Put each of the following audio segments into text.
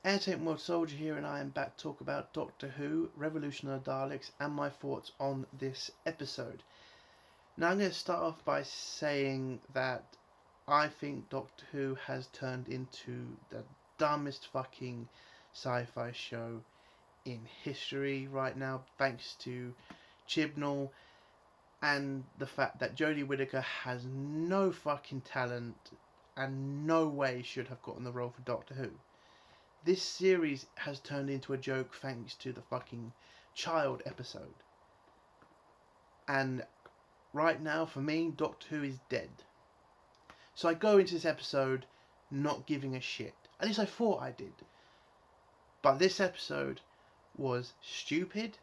Entertainment World Soldier here, and I am back to talk about Doctor Who, Revolution of the Daleks, and my thoughts on this episode. Now, I'm going to start off by saying that I think Doctor Who has turned into the dumbest fucking sci-fi show in history right now, thanks to Chibnall and the fact that Jodie Whittaker has no fucking talent and no way should have gotten the role for Doctor Who. This series has turned into a joke thanks to the fucking child episode. And right now, for me, Doctor Who is dead. So I go into this episode not giving a shit. At least I thought I did. But this episode was stupid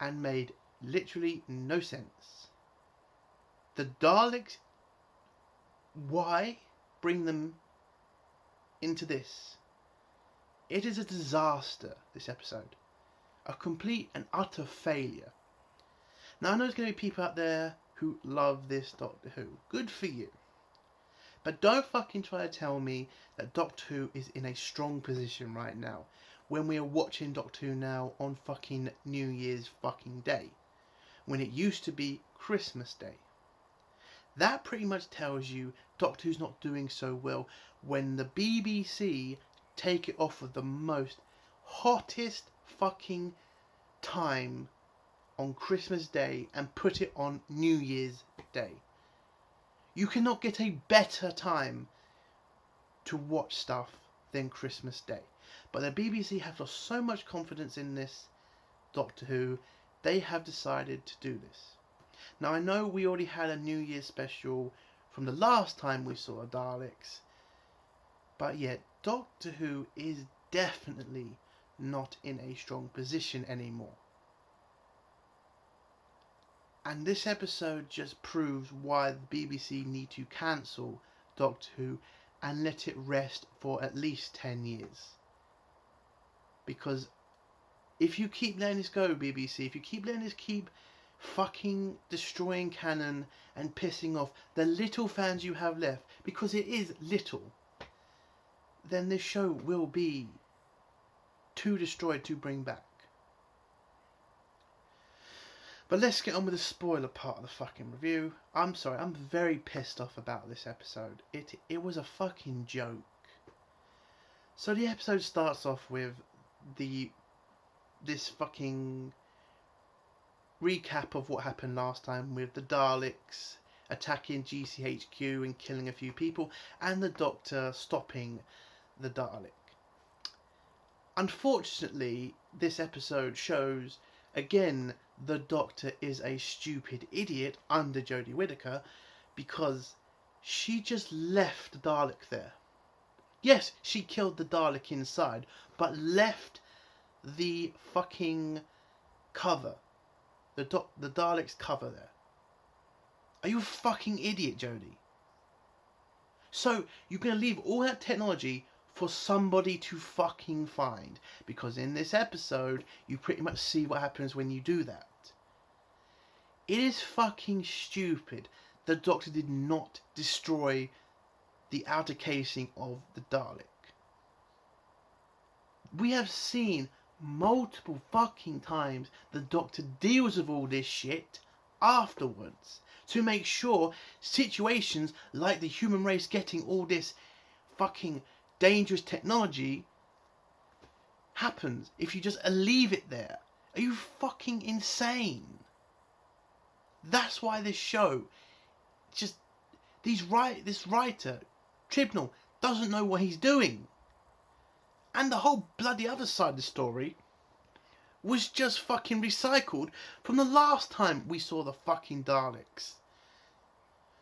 and made literally no sense. The Daleks, why bring them into this? It is a disaster, this episode. A complete and utter failure. Now, I know there's going to be people out there who love this Doctor Who. Good for you. But don't fucking try to tell me that Doctor Who is in a strong position right now, when we are watching Doctor Who now on fucking New Year's fucking Day, when it used to be Christmas Day. That pretty much tells you Doctor Who's not doing so well when the BBC take it off of the most hottest fucking time on Christmas Day and put it on New Year's Day. You cannot get a better time to watch stuff than Christmas Day. But the BBC have lost so much confidence in this Doctor Who, they have decided to do this. Now, I know we already had a New Year's special from the last time we saw the Daleks, but yet Doctor Who is definitely not in a strong position anymore. And this episode just proves why the BBC need to cancel Doctor Who and let it rest for at least 10 years. Because if you keep letting this go, BBC, if you keep letting this keep fucking destroying canon and pissing off the little fans you have left, because it is little, then this show will be too destroyed to bring back. But let's get on with the spoiler part of the fucking review. I'm sorry, I'm very pissed off about this episode. It was a fucking joke. So the episode starts off with this fucking recap of what happened last time, with the Daleks attacking GCHQ and killing a few people, and the Doctor stopping the Dalek. Unfortunately, this episode shows again the Doctor is a stupid idiot under Jodie Whittaker, because she just left the Dalek there. Yes, she killed the Dalek inside, but left the fucking cover, the Dalek's cover there. Are you a fucking idiot, Jodie? So you're going to leave all that technology for somebody to fucking find, because in this episode you pretty much see what happens when you do that. It is fucking stupid. The Doctor did not destroy the outer casing of the Dalek. We have seen multiple fucking times the Doctor deals with all this shit afterwards to make sure situations like the human race getting all this fucking dangerous technology happens if you just leave it there. Are you fucking insane? That's why this show just this writer Chibnall doesn't know what he's doing. And the whole bloody other side of the story was just fucking recycled from the last time we saw the fucking Daleks.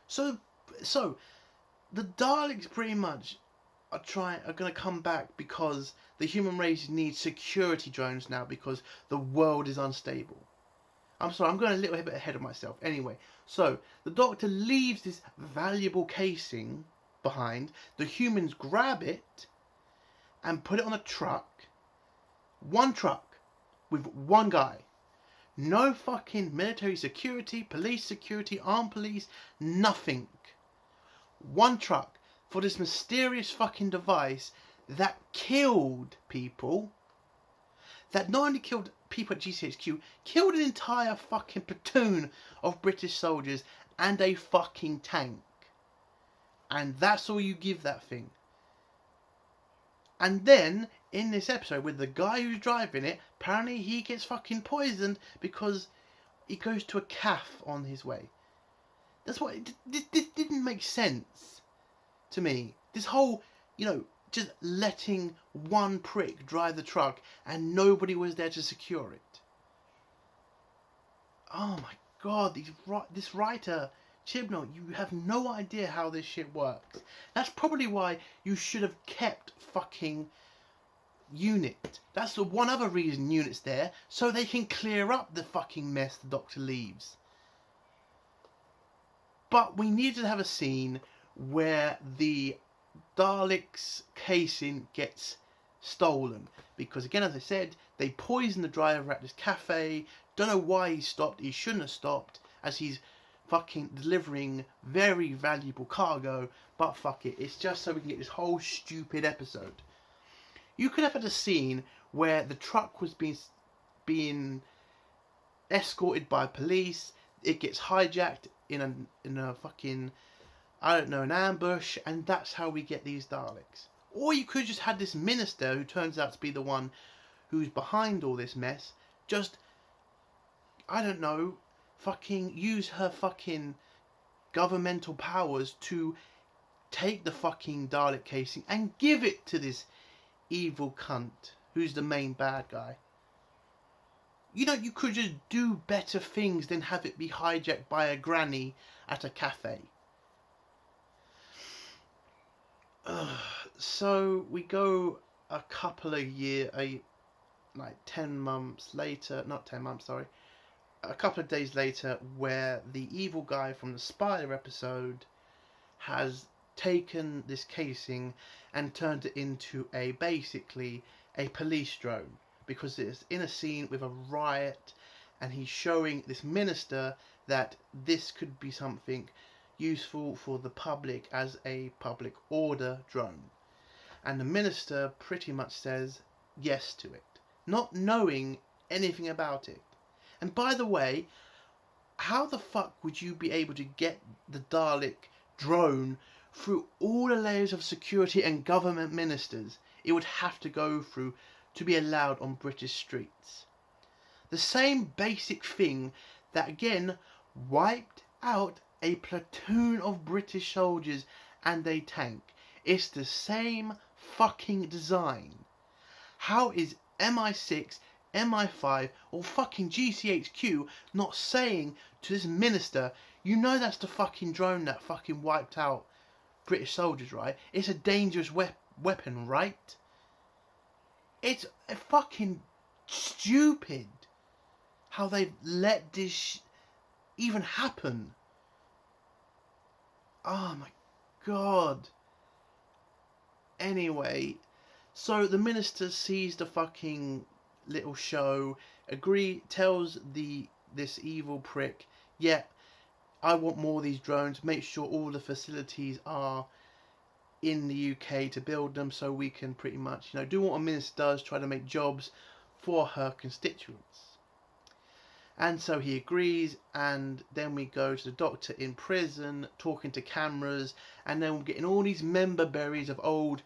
So the Daleks pretty much are going to come back because the human race needs security drones now because the world is unstable. I'm sorry, I'm going a little bit ahead of myself. Anyway, so the Doctor leaves this valuable casing behind. The humans grab it and put it on a truck. One truck with one guy. No fucking military security, police security, armed police, nothing. One truck for this mysterious fucking device that killed people, that not only killed people at GCHQ, killed an entire fucking platoon of British soldiers and a fucking tank. And that's all you give that thing. And then, in this episode, with the guy who's driving it, apparently he gets fucking poisoned because he goes to a calf on his way. That's what... This didn't make sense to me. This whole, just letting one prick drive the truck and nobody was there to secure it. Oh my god, this writer... Chibnall, you have no idea how this shit works. That's probably why you should have kept fucking Unit. That's the one other reason Unit's there, so they can clear up the fucking mess the Doctor leaves. But we needed to have a scene where the Daleks' casing gets stolen. Because again, as I said, they poison the driver at this cafe. Don't know why he stopped. He shouldn't have stopped, as he's fucking delivering very valuable cargo, but fuck it, it's just so we can get this whole stupid episode. You could have had a scene where the truck was being escorted by police, it gets hijacked in a fucking, I don't know, an ambush, and that's how we get these Daleks. Or you could have just had this minister, who turns out to be the one who's behind all this mess, just, I don't know, fucking use her fucking governmental powers to take the fucking Dalek casing and give it to this evil cunt who's the main bad guy. You could just do better things than have it be hijacked by a granny at a cafe. So we go a couple of years, like 10 months later, not 10 months, sorry. A couple of days later, where the evil guy from the Spider episode has taken this casing and turned it into basically a police drone, because it's in a scene with a riot and he's showing this minister that this could be something useful for the public as a public order drone, and the minister pretty much says yes to it, not knowing anything about it. And by the way, how the fuck would you be able to get the Dalek drone through all the layers of security and government ministers it would have to go through to be allowed on British streets? The same basic thing that again wiped out a platoon of British soldiers and a tank. It's the same fucking design. How is MI6, MI5 or fucking GCHQ not saying to this minister, that's the fucking drone that fucking wiped out British soldiers, right? It's a dangerous weapon, right? It's fucking stupid how they've let this even happen. Oh my god. Anyway, so the minister sees the fucking little show, tells this evil prick, yeah, I want more of these drones, make sure all the facilities are in the UK to build them, so we can pretty much, do what a minister does, try to make jobs for her constituents. And so he agrees, and then we go to the Doctor in prison, talking to cameras, and then we're getting all these member berries of old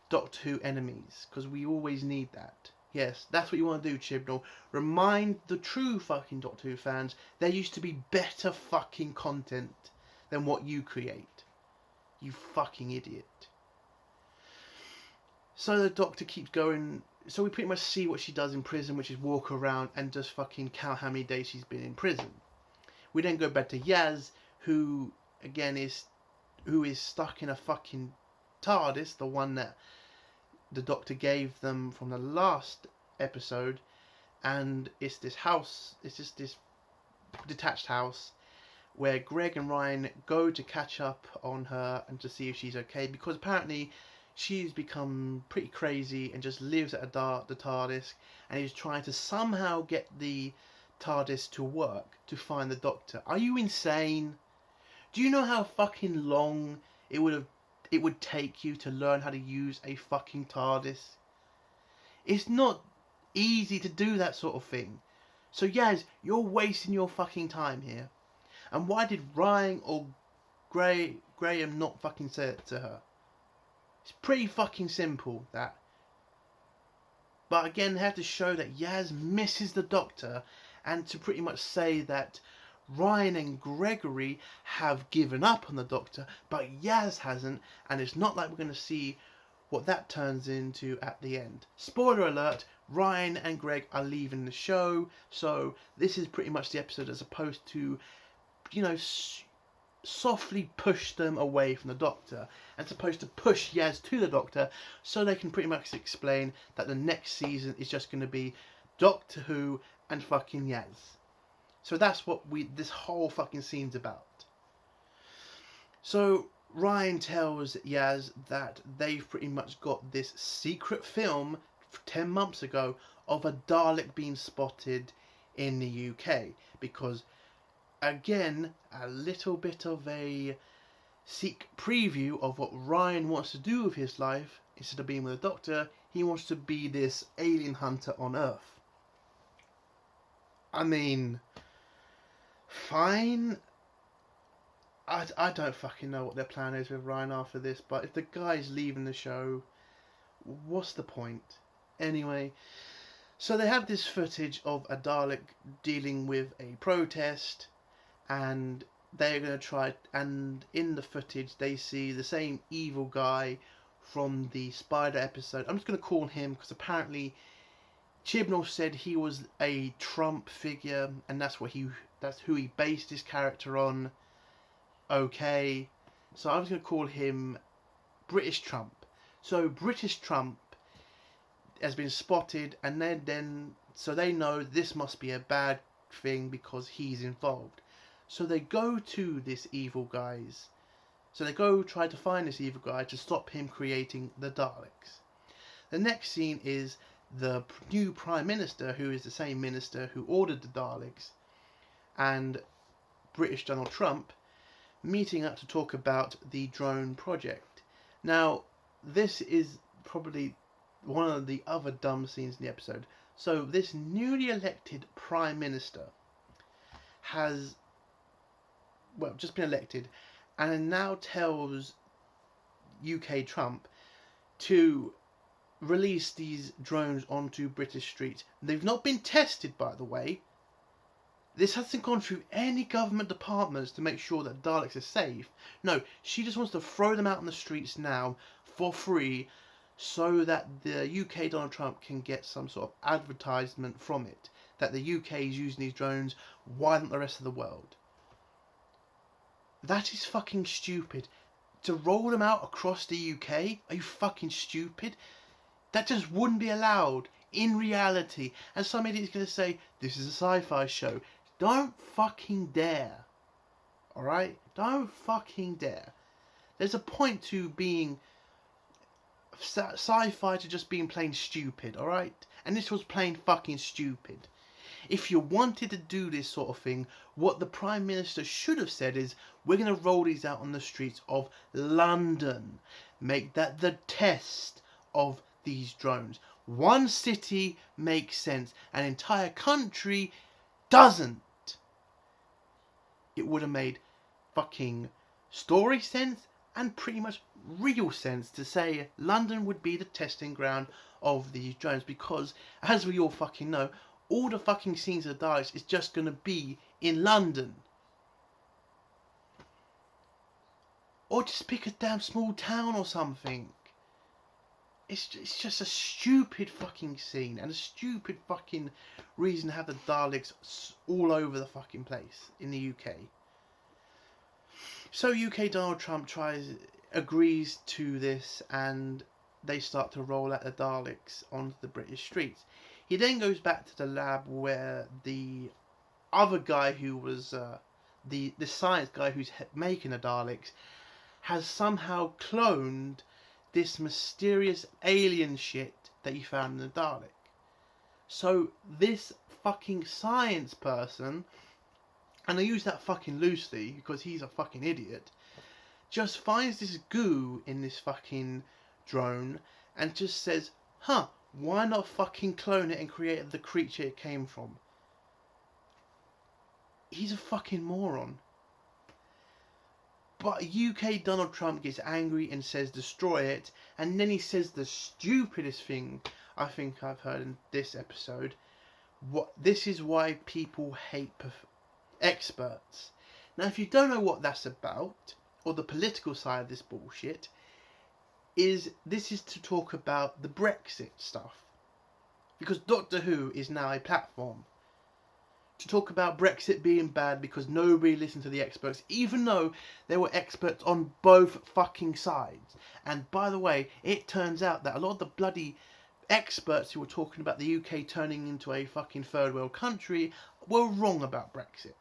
Doctor Who enemies, because we always need that. Yes, that's what you want to do, Chibnall. Remind the true fucking Doctor Who fans there used to be better fucking content than what you create. You fucking idiot. So the Doctor keeps going. So we pretty much see what she does in prison, which is walk around and just fucking count how many days she's been in prison. We then go back to Yaz, who again is stuck in a fucking TARDIS, the one that the Doctor gave them from the last episode, and it's this house, it's just this detached house where Greg and Ryan go to catch up on her and to see if she's okay, because apparently she's become pretty crazy and just lives at the TARDIS, and is trying to somehow get the TARDIS to work to find the Doctor. Are you insane? Do you know how fucking long it would have it would take you to learn how to use a fucking TARDIS. It's not easy to do that sort of thing. So Yaz, you're wasting your fucking time here. And why did Ryan or Graham not fucking say it to her? It's pretty fucking simple, that. But again, they have to show that Yaz misses the Doctor, and to pretty much say that Ryan and Gregory have given up on the Doctor, but Yaz hasn't, and it's not like we're going to see what that turns into at the end. Spoiler alert, Ryan and Greg are leaving the show, so this is pretty much the episode as opposed to, you know, softly push them away from the Doctor, and supposed to push Yaz to the Doctor, so they can pretty much explain that the next season is just going to be Doctor Who and fucking Yaz. So that's what this whole fucking scene's about. So Ryan tells Yaz that they've pretty much got this secret film 10 months ago of a Dalek being spotted in the UK, because again, a little bit of a sneak preview of what Ryan wants to do with his life. Instead of being with the Doctor, he wants to be this alien hunter on Earth. I mean, fine. I don't fucking know what their plan is with Ryan after this, but if the guy's leaving the show, what's the point? Anyway, so they have this footage of a Dalek dealing with a protest, and they're going to try, and in the footage they see the same evil guy from the Spider episode. I'm just going to call him because apparently Chibnall said he was a Trump figure, and that's who he based his character on. Okay, so I'm just going to call him British Trump. So British Trump has been spotted, and then so they know this must be a bad thing because he's involved. So they go to this evil guy's. So they go try to find this evil guy to stop him creating the Daleks. The next scene is the new Prime Minister, who is the same minister who ordered the Daleks, and British Donald Trump meeting up to talk about the drone project. Now, this is probably one of the other dumb scenes in the episode. So this newly elected Prime Minister has, well, just been elected, and now tells UK Trump to release these drones onto British streets. They've not been tested, by the way. This hasn't gone through any government departments to make sure that Daleks are safe. No, she just wants to throw them out on the streets now for free so that the UK Donald Trump can get some sort of advertisement from it. That the UK is using these drones, why not the rest of the world? That is fucking stupid. To roll them out across the UK? Are you fucking stupid? That just wouldn't be allowed in reality. And some idiot's going to say, this is a sci-fi show. Don't fucking dare. Alright? Don't fucking dare. There's a point to being sci-fi to just being plain stupid, alright? And this was plain fucking stupid. If you wanted to do this sort of thing, what the Prime Minister should have said is, we're going to roll these out on the streets of London. Make that the test of these drones. One city makes sense. An entire country doesn't. It would have made fucking story sense and pretty much real sense to say London would be the testing ground of these drones, because as we all fucking know, all the fucking scenes of the Daleks is just going to be in London. Or just pick a damn small town or something. It's just a stupid fucking scene and a stupid fucking reason to have the Daleks all over the fucking place in the UK. So UK Donald Trump agrees to this, and they start to roll out the Daleks onto the British streets. He then goes back to the lab where the other guy who was the science guy who's making the Daleks has somehow cloned this mysterious alien shit that he found in the Dalek. So this fucking science person, and I use that fucking loosely because he's a fucking idiot, just finds this goo in this fucking drone and just says, huh, why not fucking clone it and create the creature it came from? He's a fucking moron. But UK Donald Trump gets angry and says destroy it, and then he says the stupidest thing I think I've heard in this episode. This is why people hate experts. Now, if you don't know what that's about, or the political side of this bullshit, this is to talk about the Brexit stuff. Because Doctor Who is now a platform to talk about Brexit being bad because nobody listened to the experts, even though there were experts on both fucking sides. And by the way, it turns out that a lot of the bloody experts who were talking about the UK turning into a fucking third world country were wrong about Brexit.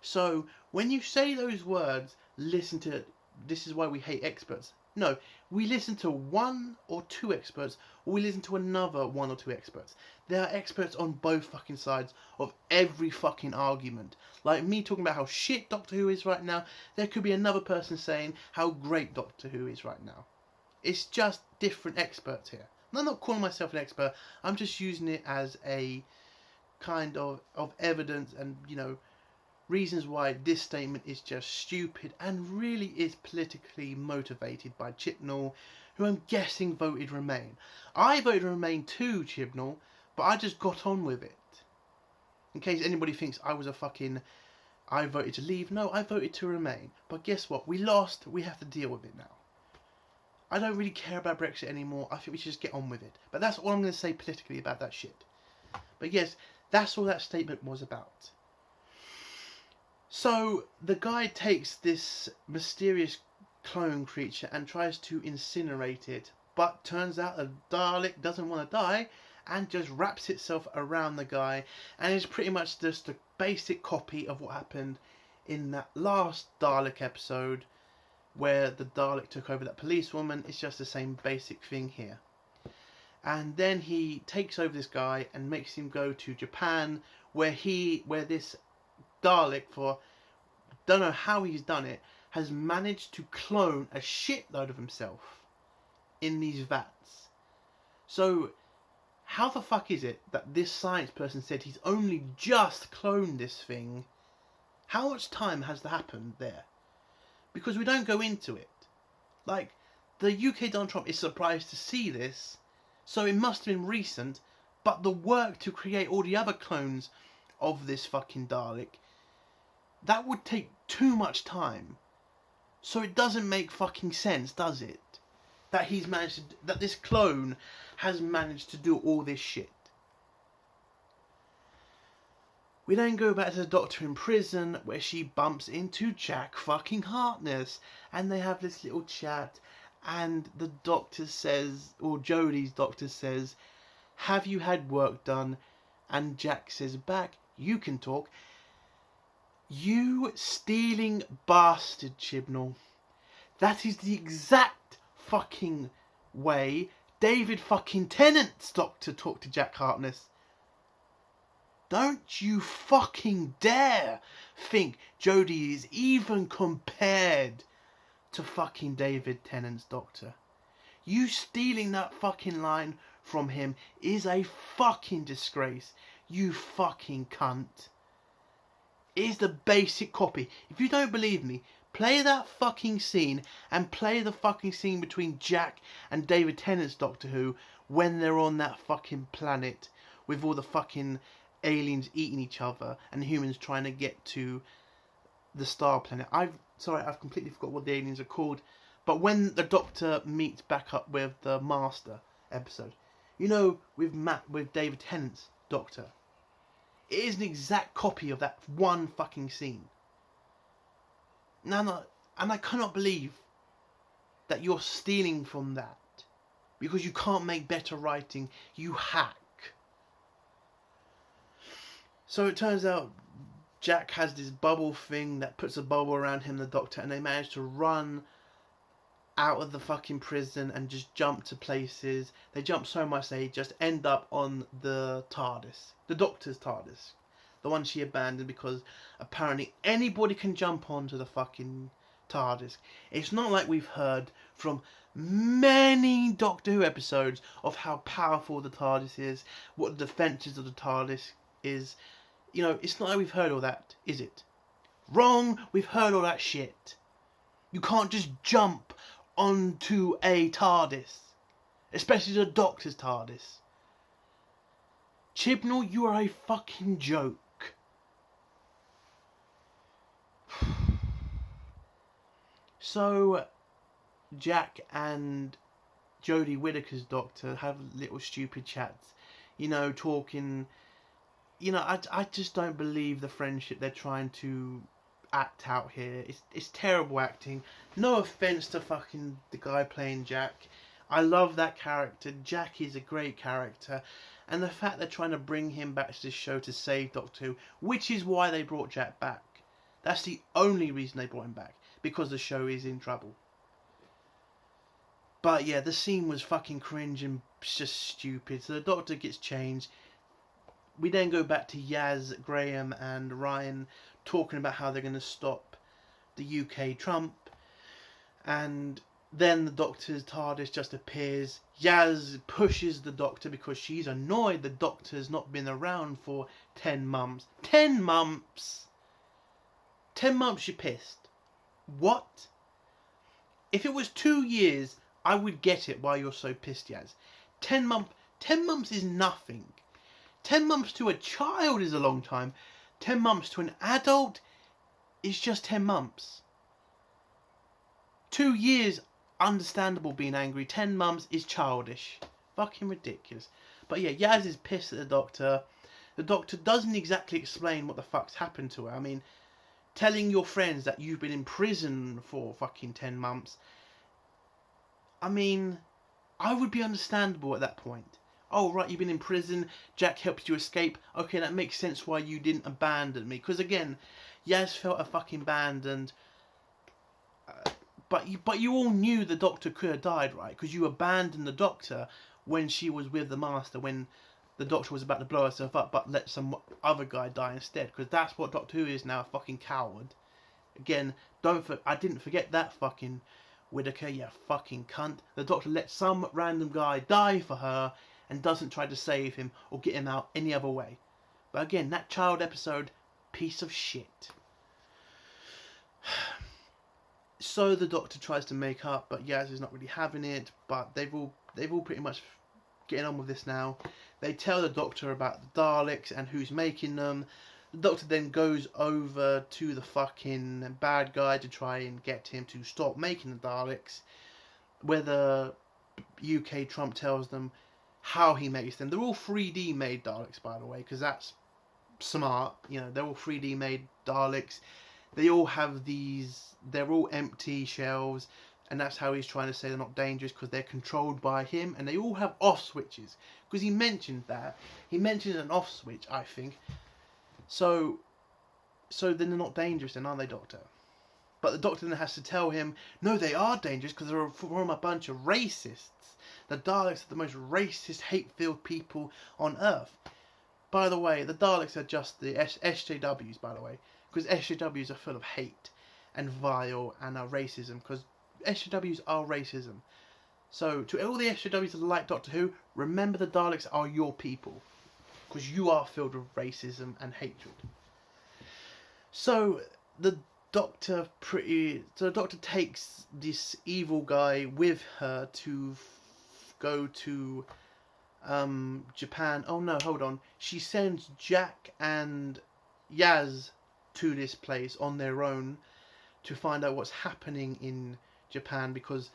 So when you say those words, listen to, this is why we hate experts. No, we listen to one or two experts, or we listen to another one or two experts. There are experts on both fucking sides of every fucking argument. Like me talking about how shit Doctor Who is right now, there could be another person saying how great Doctor Who is right now. It's just different experts here. And I'm not calling myself an expert, I'm just using it as a kind of evidence and, you know, reasons why this statement is just stupid and really is politically motivated by Chibnall, who I'm guessing voted Remain. I voted Remain too, Chibnall, but I just got on with it. In case anybody thinks I voted to leave. No, I voted to Remain. But guess what? We lost. We have to deal with it now. I don't really care about Brexit anymore. I think we should just get on with it. But that's all I'm going to say politically about that shit. But yes, that's all that statement was about. So the guy takes this mysterious clone creature and tries to incinerate it, but turns out a Dalek doesn't want to die and just wraps itself around the guy, and is pretty much just a basic copy of what happened in that last Dalek episode where the Dalek took over that policewoman. It's just the same basic thing here. And then he takes over this guy and makes him go to Japan, where this Dalek, for don't know how he's done it, has managed to clone a shitload of himself in these vats. So how the fuck is it that this science person said he's only just cloned this thing? How much time has that happened there? Because we don't go into it. Like, the UK Donald Trump is surprised to see this, so it must have been recent, but the work to create all the other clones of this fucking Dalek, that would take too much time. So it doesn't make fucking sense, does it? That that this clone has managed to do all this shit. We then go back to the Doctor in prison, where she bumps into Jack fucking Harkness, and they have this little chat, and the Doctor says, or Jodie's Doctor says, have you had work done? And Jack says back, you can talk. You stealing bastard, Chibnall. That is the exact fucking way David fucking Tennant's Doctor talked to Jack Harkness. Don't you fucking dare think Jodie is even compared to fucking David Tennant's Doctor. You stealing that fucking line from him is a fucking disgrace. You fucking cunt. It is the basic copy. If you don't believe me, play that fucking scene and play the fucking scene between Jack and David Tennant's Doctor Who when they're on that fucking planet with all the fucking aliens eating each other and humans trying to get to the star planet. I've completely forgot what the aliens are called. But when the Doctor meets back up with the Master episode, you know, with David Tennant's Doctor, it is an exact copy of that one fucking scene. And I cannot believe that you're stealing from that because you can't make better writing, you hack. So it turns out Jack has this bubble thing that puts a bubble around him and the Doctor, and they manage to run out of the fucking prison and just jump to places. They jump so much they just end up on the TARDIS, the Doctor's TARDIS, the one she abandoned because apparently anybody can jump onto the fucking TARDIS. It's not like we've heard from many Doctor Who episodes of how powerful the TARDIS is, what the defences of the TARDIS is. You know, it's not like we've heard all that, is it? Wrong, we've heard all that shit. You can't just jump onto a TARDIS, especially the Doctor's TARDIS. Chibnall, you are a fucking joke. So, Jack and Jodie Whittaker's Doctor have little stupid chats, you know, talking. You know, I just don't believe the friendship they're trying to act out here. It's terrible acting. No offense to fucking the guy playing Jack. I love that character. Jack is a great character. And the fact they're trying to bring him back to this show to save Doctor Who, which is why they brought Jack back. That's the only reason they brought him back. Because the show is in trouble. But yeah, the scene was fucking cringe and just stupid. So the Doctor gets changed. We then go back to Yaz, Graham and Ryan talking about how they're going to stop the UK Trump. And then the Doctor's TARDIS just appears. Yaz pushes the Doctor because she's annoyed the Doctor's not been around for 10 months. 10 months! 10 months you're pissed. What? If it was 2 years, I would get it why you're so pissed, Yaz. 10 months is nothing. 10 months to a child is a long time. 10 months to an adult is just 10 months. 2 years, understandable being angry. 10 months is childish. Fucking ridiculous. But yeah, Yaz is pissed at the Doctor. The Doctor doesn't exactly explain what the fuck's happened to her. I mean, telling your friends that you've been in prison for fucking 10 months. I mean, I would be understandable at that point. Oh, right, you've been in prison. Jack helped you escape. Okay, that makes sense why you didn't abandon me. Because again, Yaz felt a fucking abandoned. But you all knew the Doctor could have died, right? Because you abandoned the Doctor when she was with the Master, when the Doctor was about to blow herself up, but let some other guy die instead. Because that's what Doctor Who is now, a fucking coward. Again, I didn't forget that fucking Whittaker, you fucking cunt. The Doctor let some random guy die for her and doesn't try to save him or get him out any other way. But again, that child episode, piece of shit. So the Doctor tries to make up, but Yaz is not really having it. But they've all pretty much getting on with this now. They tell the Doctor about the Daleks and who's making them. The Doctor then goes over to the fucking bad guy to try and get him to stop making the Daleks. Where the UK Trump tells them how he makes them. They're all 3D made Daleks, by the way, because that's smart. You know, they're all 3D made Daleks. They all have these, they're all empty shells, and that's how he's trying to say they're not dangerous, because they're controlled by him, and they all have off switches, because he mentioned that. He mentioned an off switch, I think. So then they're not dangerous then, are they, Doctor? But the Doctor then has to tell him, no, they are dangerous, because they're from a bunch of racists. The Daleks are the most racist, hate-filled people on Earth. By the way, the Daleks are just the SJWs, by the way. Because SJWs are full of hate and vile and racism. Because SJWs are racism. So, to all the SJWs that like Doctor Who, remember the Daleks are your people. Because you are filled with racism and hatred. So, the Doctor takes this evil guy with her to go to Japan. Oh no, hold on. She sends Jack and Yaz to this place on their own to find out what's happening in Japan, because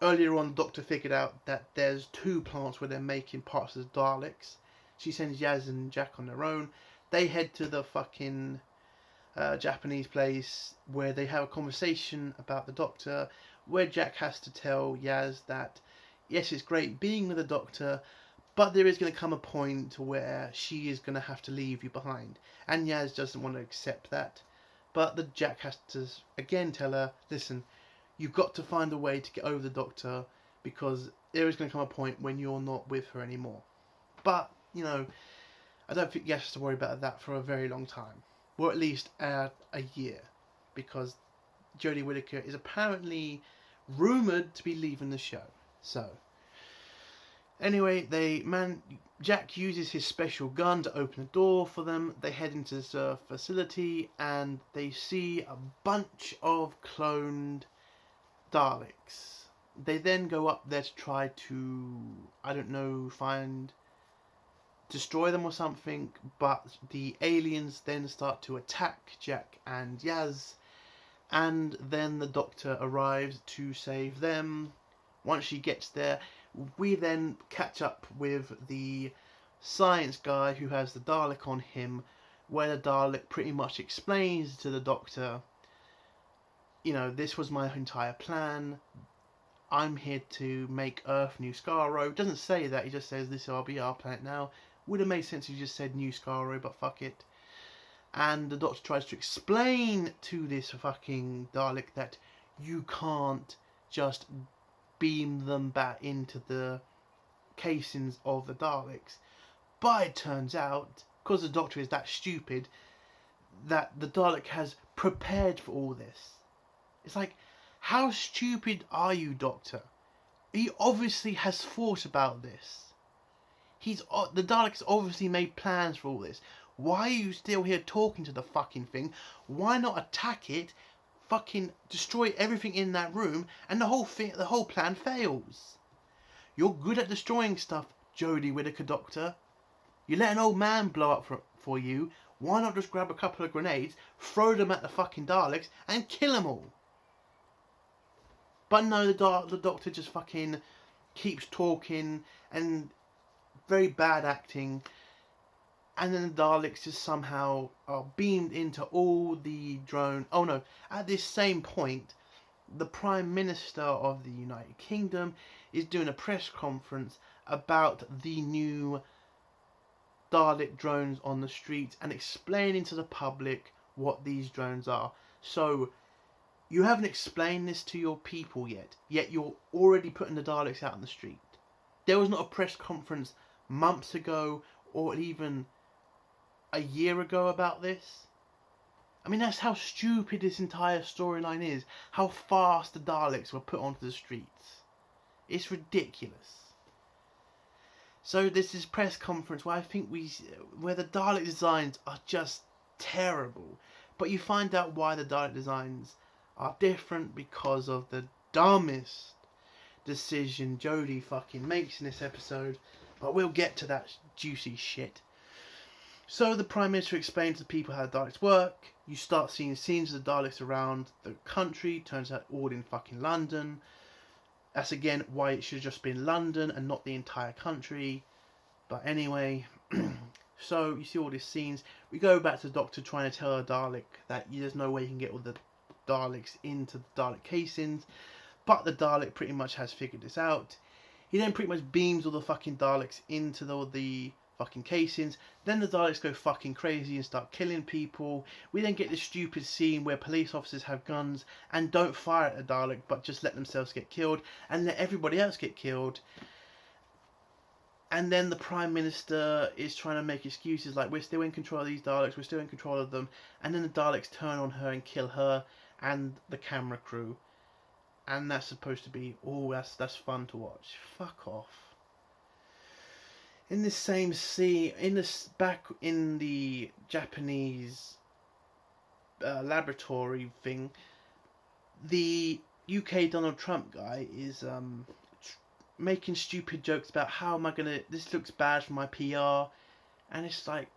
earlier on the Doctor figured out that there's 2 plants where they're making parts of the Daleks. She sends Yaz and Jack on their own. They head to the fucking Japanese place where they have a conversation about the Doctor, where Jack has to tell Yaz that yes, it's great being with the Doctor, but there is going to come a point where she is going to have to leave you behind. And Yaz doesn't want to accept that. But the Jack has to again tell her, listen, you've got to find a way to get over the Doctor, because there is going to come a point when you're not with her anymore. But, you know, I don't think Yaz has to worry about that for a very long time. Or at least a year. Because Jodie Whittaker is apparently rumoured to be leaving the show. So, anyway, Jack uses his special gun to open the door for them. They head into this facility and they see a bunch of cloned Daleks. They then go up there to try to, I don't know, destroy them or something, but the aliens then start to attack Jack and Yaz, and then the Doctor arrives to save them. Once she gets there, we then catch up with the science guy who has the Dalek on him, where the Dalek pretty much explains to the Doctor, you know, this was my entire plan. I'm here to make Earth New Skaro. Doesn't say that, he just says this will be our planet now. Would have made sense if he just said New Skaro, but fuck it. And the Doctor tries to explain to this fucking Dalek that you can't just beam them back into the casings of the Daleks. But it turns out, because the Doctor is that stupid, that the Dalek has prepared for all this. It's like, how stupid are you, Doctor? He obviously has thought about this. The Daleks obviously made plans for all this. Why are you still here talking to the fucking thing? Why not attack it, fucking destroy everything in that room, and the whole plan fails? You're good at destroying stuff, Jodie Whittaker, Doctor. You let an old man blow up for you. Why not just grab a couple of grenades, throw them at the fucking Daleks, and kill them all? But no, the Doctor just fucking keeps talking and very bad acting, and then the Daleks just somehow are beamed into all the drone. Oh no, at this same point, the Prime Minister of the United Kingdom is doing a press conference about the new Dalek drones on the streets and explaining to the public what these drones are. So, you haven't explained this to your people yet you're already putting the Daleks out on the street. There was not a press conference months ago or even a year ago about this. I mean, that's how stupid this entire storyline is. How fast the Daleks were put onto the streets. It's ridiculous. So there's this press conference where where the Dalek designs are just terrible. But you find out why the Dalek designs are different because of the dumbest decision Jodie fucking makes in this episode. But we'll get to that juicy shit. So the Prime Minister explains to people how the Daleks work. You start seeing scenes of the Daleks around the country. Turns out all in fucking London. That's again why it should have just been London and not the entire country. But anyway, so you see all these scenes. We go back to the Doctor trying to tell a Dalek that there's no way he can get all the Daleks into the Dalek casings. But the Dalek pretty much has figured this out. He then pretty much beams all the fucking Daleks into the fucking casings. Then the Daleks go fucking crazy and start killing people. We then get this stupid scene where police officers have guns and don't fire at the Dalek but just let themselves get killed and let everybody else get killed. And then the Prime Minister is trying to make excuses like, we're still in control of these Daleks, we're still in control of them. And then the Daleks turn on her and kill her and the camera crew. And that's supposed to be, oh, that's fun to watch. Fuck off. In this same scene, back in the Japanese laboratory thing, the UK Donald Trump guy is making stupid jokes about how am I gonna, this looks bad for my PR, and it's like,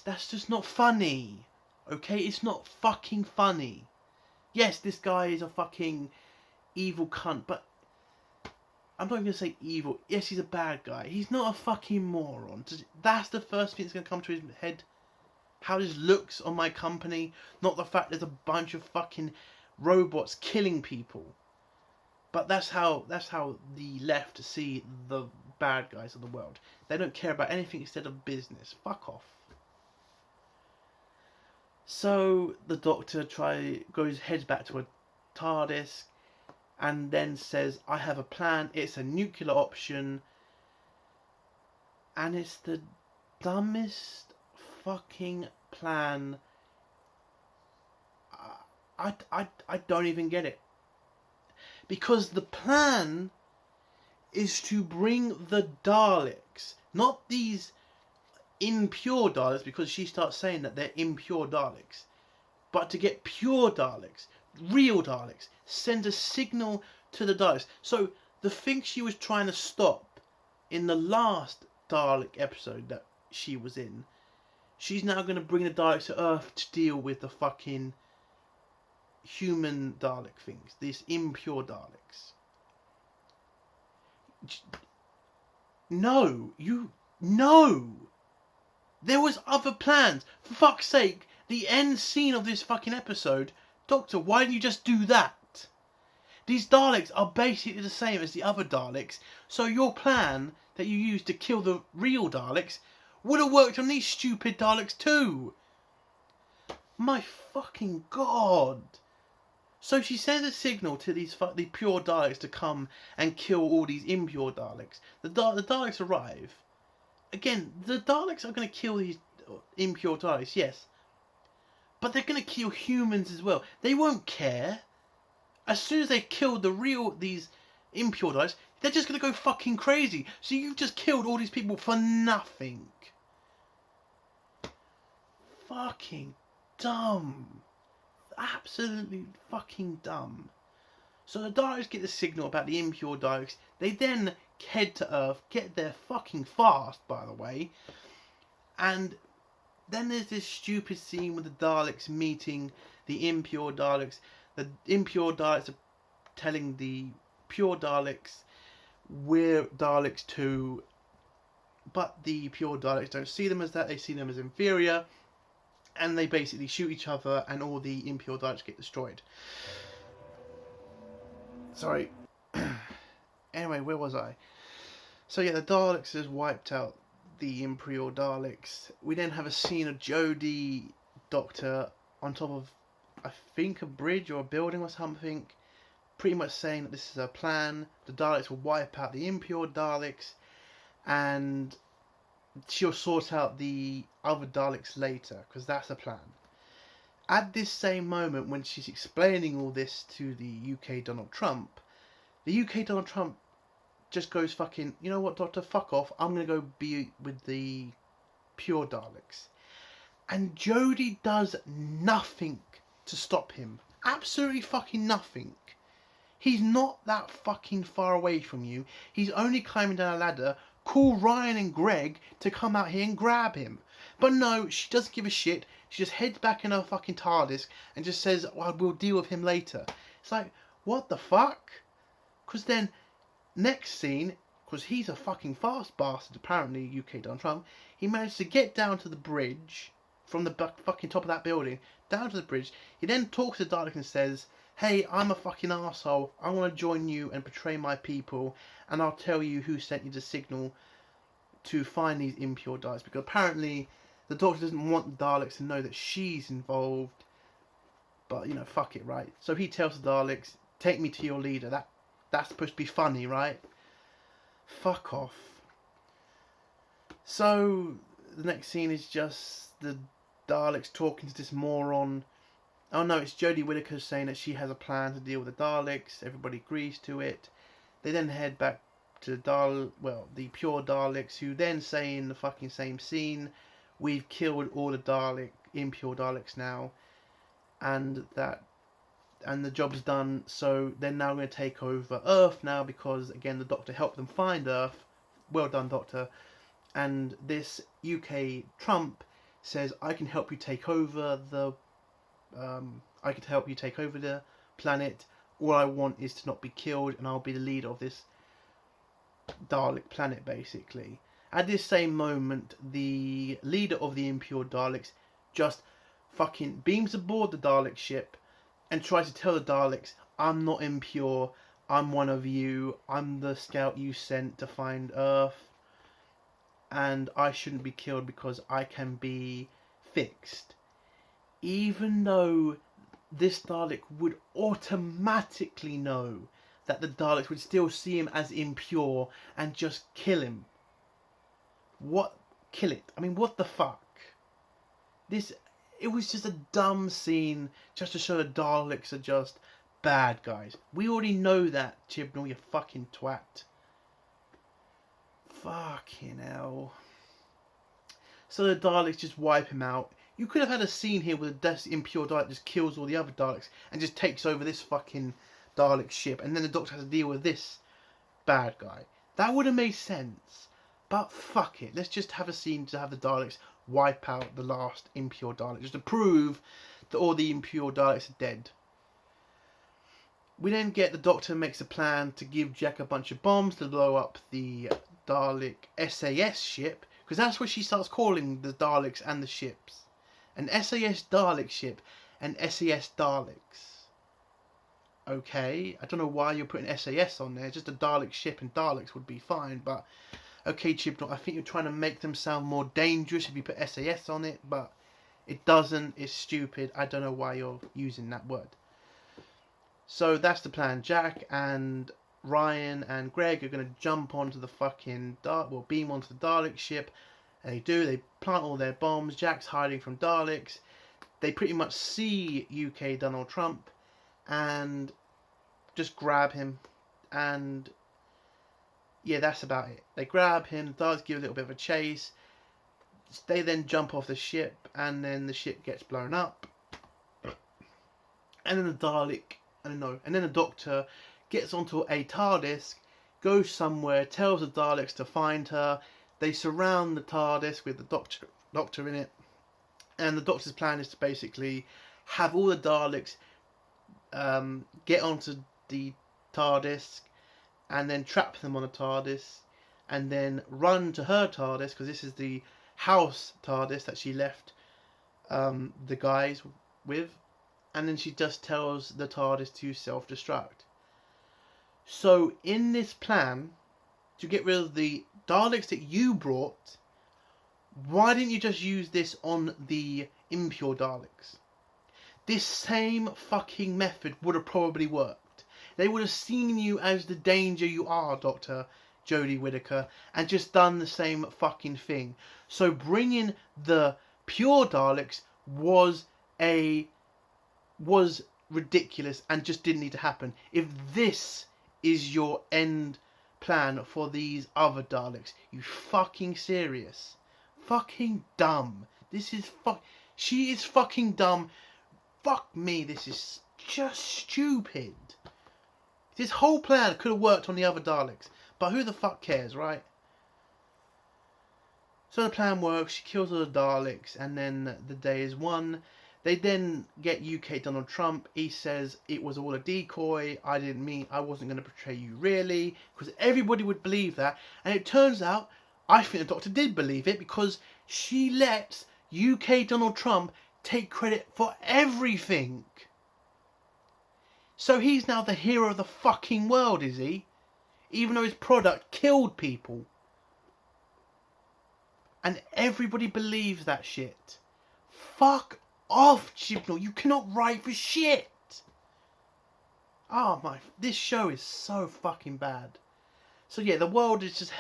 that's just not funny, okay? It's not fucking funny. Yes, this guy is a fucking evil cunt, but I'm not even going to say evil. Yes, he's a bad guy. He's not a fucking moron. That's the first thing that's going to come to his head. How this looks on my company, not the fact there's a bunch of fucking robots killing people. But that's how the left see the bad guys of the world. They don't care about anything instead of business. Fuck off. So the Doctor heads back to a TARDIS and then says, I have a plan, it's a nuclear option, and it's the dumbest fucking plan. I don't even get it. Because the plan is to bring the Daleks, not these impure Daleks, because she starts saying that they're impure Daleks, but to get pure Daleks, real Daleks, send a signal to the Daleks. So the thing she was trying to stop in the last Dalek episode that she was in, she's now going to bring the Daleks to Earth to deal with the fucking human Dalek things, these impure Daleks. No. There was other plans. For fuck's sake, the end scene of this fucking episode, Doctor, why didn't you just do that? These Daleks are basically the same as the other Daleks, so your plan that you used to kill the real Daleks would have worked on these stupid Daleks too. My fucking god. So she sends a signal to the pure Daleks to come and kill all these impure Daleks. The Daleks arrive. Again, the Daleks are going to kill these impure Daleks, yes. But they're going to kill humans as well. They won't care. As soon as they kill these impure Daleks, they're just going to go fucking crazy. So you've just killed all these people for nothing. Fucking dumb. Absolutely fucking dumb. So the Daleks get the signal about the impure Daleks. They then head to Earth, get there fucking fast, by the way. And then there's this stupid scene with the Daleks meeting the impure Daleks. The impure Daleks are telling the pure Daleks, we're Daleks too. But the pure Daleks don't see them as that, they see them as inferior. And they basically shoot each other and all the impure Daleks get destroyed. Sorry. Anyway, where was I? So yeah, the Daleks has wiped out the imperial Daleks. We then have a scene of Jodie, Doctor, on top of, I think, a bridge or a building or something, pretty much saying that this is her plan. The Daleks will wipe out the impure Daleks, and she'll sort out the other Daleks later, because that's the plan. At this same moment, when she's explaining all this to the UK Donald Trump, the UK Donald Trump just goes fucking, you know what, Doctor, fuck off, I'm going to go be with the pure Daleks. And Jodie does nothing to stop him. Absolutely fucking nothing. He's not that fucking far away from you. He's only climbing down a ladder. Call Ryan and Greg to come out here and grab him. But no, she doesn't give a shit. She just heads back in her fucking TARDIS and just says, well, we'll deal with him later. It's like, what the fuck? Because then, next scene, because he's a fucking fast bastard, apparently, UK Donald Trump, he managed to get down to the bridge, from the fucking top of that building, down to the bridge. He then talks to Dalek and says, hey, I'm a fucking arsehole. I want to join you and betray my people, and I'll tell you who sent you the signal to find these impure Daleks. Because apparently the Doctor doesn't want the Daleks to know that she's involved. But, you know, fuck it, right? So he tells the Daleks, take me to your leader. That's supposed to be funny, right? Fuck off. So the next scene is just the Daleks talking to this moron. Oh no, it's Jodie Whittaker saying that she has a plan to deal with the Daleks. Everybody agrees to it. They then head back to the pure Daleks, who then say in the fucking same scene, we've killed all the impure Daleks now, and the job's done. So they're now going to take over Earth now, because again the Doctor helped them find Earth. Well done, Doctor. And this UK Trump says, I can help you take over the planet. All I want is to not be killed, and I'll be the leader of this Dalek planet, basically. At this same moment, the leader of the impure Daleks just fucking beams aboard the Dalek ship and tries to tell the Daleks, I'm not impure, I'm one of you, I'm the scout you sent to find Earth, and I shouldn't be killed because I can be fixed. Even though this Dalek would automatically know that the Daleks would still see him as impure and just kill him. Kill it. I mean, what the fuck? This, It was just a dumb scene just to show the Daleks are just bad guys. We already know that, Chibnall, you fucking twat. Fucking hell. So the Daleks just wipe him out. You could have had a scene here where the impure Dalek just kills all the other Daleks and just takes over this fucking Dalek ship, and then the Doctor has to deal with this bad guy. That would have made sense. But fuck it. Let's just have a scene to have the Daleks wipe out the last impure Dalek, just to prove that all the impure Daleks are dead. We then get the Doctor makes a plan to give Jack a bunch of bombs to blow up the Dalek SAS ship, because that's what she starts calling the Daleks and the ships. An SAS Dalek ship and SAS Daleks. Okay, I don't know why you're putting SAS on there. Just a Dalek ship and Daleks would be fine, but okay, Chibnall, I think you're trying to make them sound more dangerous if you put SAS on it, but it doesn't. It's stupid. I don't know why you're using that word. So that's the plan. Jack and Ryan and Greg are going to jump onto the fucking beam onto the Dalek ship, and they do. They plant all their bombs. Jack's hiding from Daleks. They pretty much see UK Donald Trump and just grab him, and yeah, that's about it. They grab him. The Daleks give a little bit of a chase. They then jump off the ship, and then the ship gets blown up, and then the Doctor gets onto a TARDIS, goes somewhere, tells the Daleks to find her. They surround the TARDIS with the Doctor in it, and the Doctor's plan is to basically have all the Daleks get onto the TARDIS and then trap them on a TARDIS and then run to her TARDIS, because this is the house TARDIS that she left the guys with, and then she just tells the TARDIS to self-destruct. So in this plan to get rid of the Daleks that you brought, why didn't you just use this on the impure Daleks? This same fucking method would have probably worked. They would have seen you as the danger you are, Dr. Jodie Whittaker, and just done the same fucking thing. So bringing the pure Daleks was ridiculous and just didn't need to happen. If this is your end plan for these other Daleks, you fucking serious? Fucking dumb. She is fucking dumb. Fuck me, this is just stupid. This whole plan could have worked on the other Daleks, but who the fuck cares, right? So the plan works, she kills all the Daleks, and then the day is won. They then get UK Donald Trump. He says it was all a decoy. I wasn't going to betray you really, because everybody would believe that. And it turns out, I think the Doctor did believe it, because she lets UK Donald Trump take credit for everything. So he's now the hero of the fucking world, is he? Even though his product killed people. And everybody believes that shit. Fuck off, Chibnall. You cannot write for shit. Oh my, this show is so fucking bad. So yeah, the world is just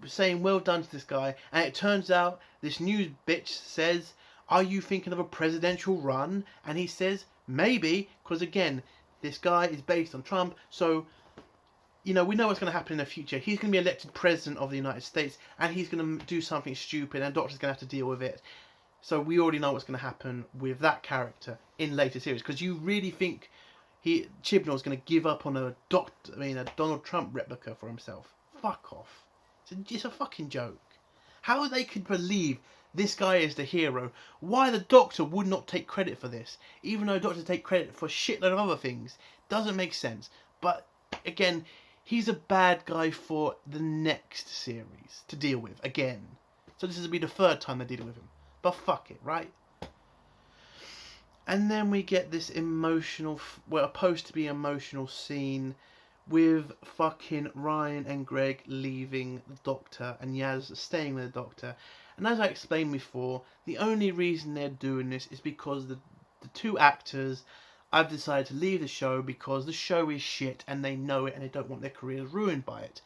saying well done to this guy. And it turns out this news bitch says, are you thinking of a presidential run? And he says, maybe, because again, this guy is based on Trump, so, we know what's going to happen in the future. He's going to be elected president of the United States, and he's going to do something stupid, and Doctor's going to have to deal with it. So we already know what's going to happen with that character in later series, because you really think Chibnall's going to give up on a Donald Trump replica for himself? Fuck off. It's a fucking joke. How they could believe this guy is the hero. Why the Doctor would not take credit for this, even though Doctor take credit for a shitload of other things, doesn't make sense. But again, he's a bad guy for the next series to deal with again. So this will be the third time they're dealing with him. But fuck it, right? And then we get this supposed to be emotional scene with fucking Ryan and Greg leaving the Doctor and Yaz staying with the Doctor. And as I explained before, the only reason they're doing this is because the two actors have decided to leave the show because the show is shit and they know it and they don't want their careers ruined by it.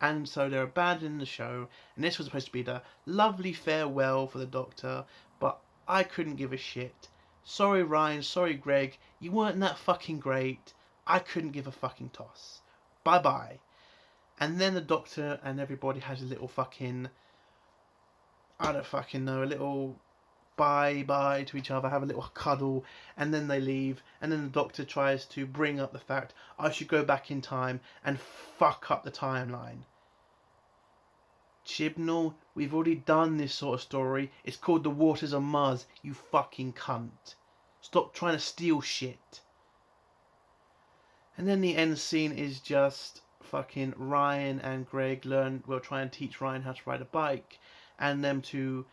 And so they're abandoning the show, and this was supposed to be the lovely farewell for the Doctor, but I couldn't give a shit. Sorry Ryan, sorry Greg, you weren't that fucking great. I couldn't give a fucking toss. Bye bye. And then the Doctor and everybody has a little fucking, I don't fucking know, a little bye to each other, have a little cuddle, and then they leave. And then the Doctor tries to bring up the fact I should go back in time and fuck up the timeline. Chibnall, we've already done this sort of story. It's called The Waters of Mars, you fucking cunt. Stop trying to steal shit. And then the end scene is just fucking Ryan and Greg try and teach Ryan how to ride a bike, and them to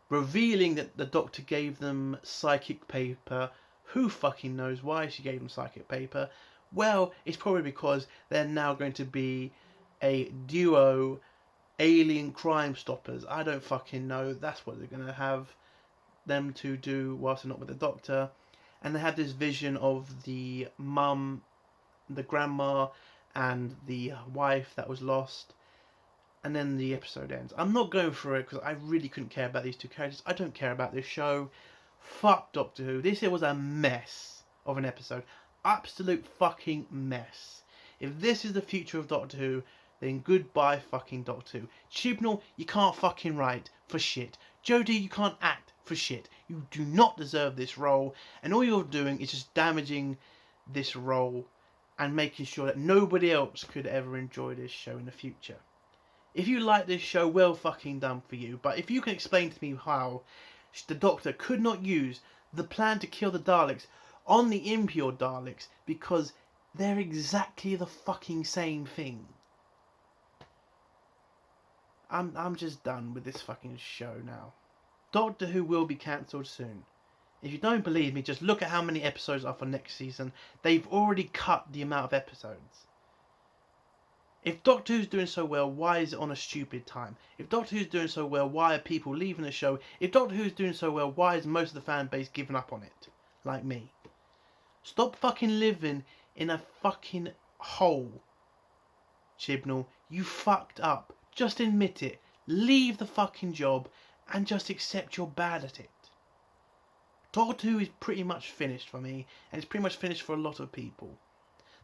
revealing that the Doctor gave them psychic paper. Who fucking knows why she gave them psychic paper? Well, it's probably because they're now going to be a duo, alien crime stoppers. I don't fucking know. That's what they're going to have them to do whilst they're not with the Doctor. And they had this vision of the mum, the grandma, and the wife that was lost. And then the episode ends. I'm not going through it because I really couldn't care about these two characters. I don't care about this show. Fuck Doctor Who. This here was a mess of an episode. Absolute fucking mess. If this is the future of Doctor Who, then goodbye fucking Doctor Who. Chibnall, you can't fucking write for shit. Jodie, you can't act for shit. You do not deserve this role. And all you're doing is just damaging this role and making sure that nobody else could ever enjoy this show in the future. If you like this show, well fucking done for you. But if you can explain to me how the Doctor could not use the plan to kill the Daleks on the impure Daleks because they're exactly the fucking same thing. I'm just done with this fucking show now. Doctor Who will be cancelled soon. If you don't believe me, just look at how many episodes are for next season. They've already cut the amount of episodes. If Doctor Who's doing so well, why is it on a stupid time? If Doctor Who's doing so well, why are people leaving the show? If Doctor Who's doing so well, why is most of the fan base giving up on it? Like me. Stop fucking living in a fucking hole. Chibnall, you fucked up. Just admit it. Leave the fucking job and just accept you're bad at it. Doctor Who is pretty much finished for me, and it's pretty much finished for a lot of people.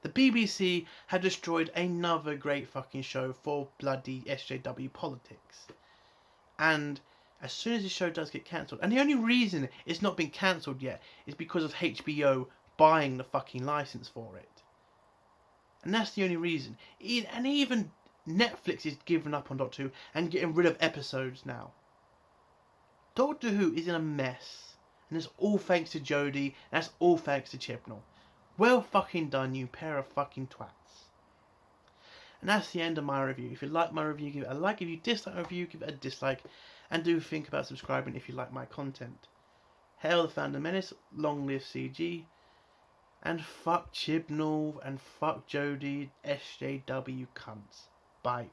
The BBC have destroyed another great fucking show for bloody SJW politics. And as soon as this show does get cancelled, and the only reason it's not been cancelled yet is because of HBO buying the fucking license for it. And that's the only reason. And even Netflix is giving up on Doctor Who and getting rid of episodes now. Doctor Who is in a mess. And it's all thanks to Jodie, and that's all thanks to Chibnall. Well fucking done, you pair of fucking twats. And that's the end of my review. If you like my review, give it a like. If you dislike my review, give it a dislike. And do think about subscribing if you like my content. Hail the Phantom Menace, long live CG. And fuck Chibnall, and fuck Jodie, SJW cunts. Bye.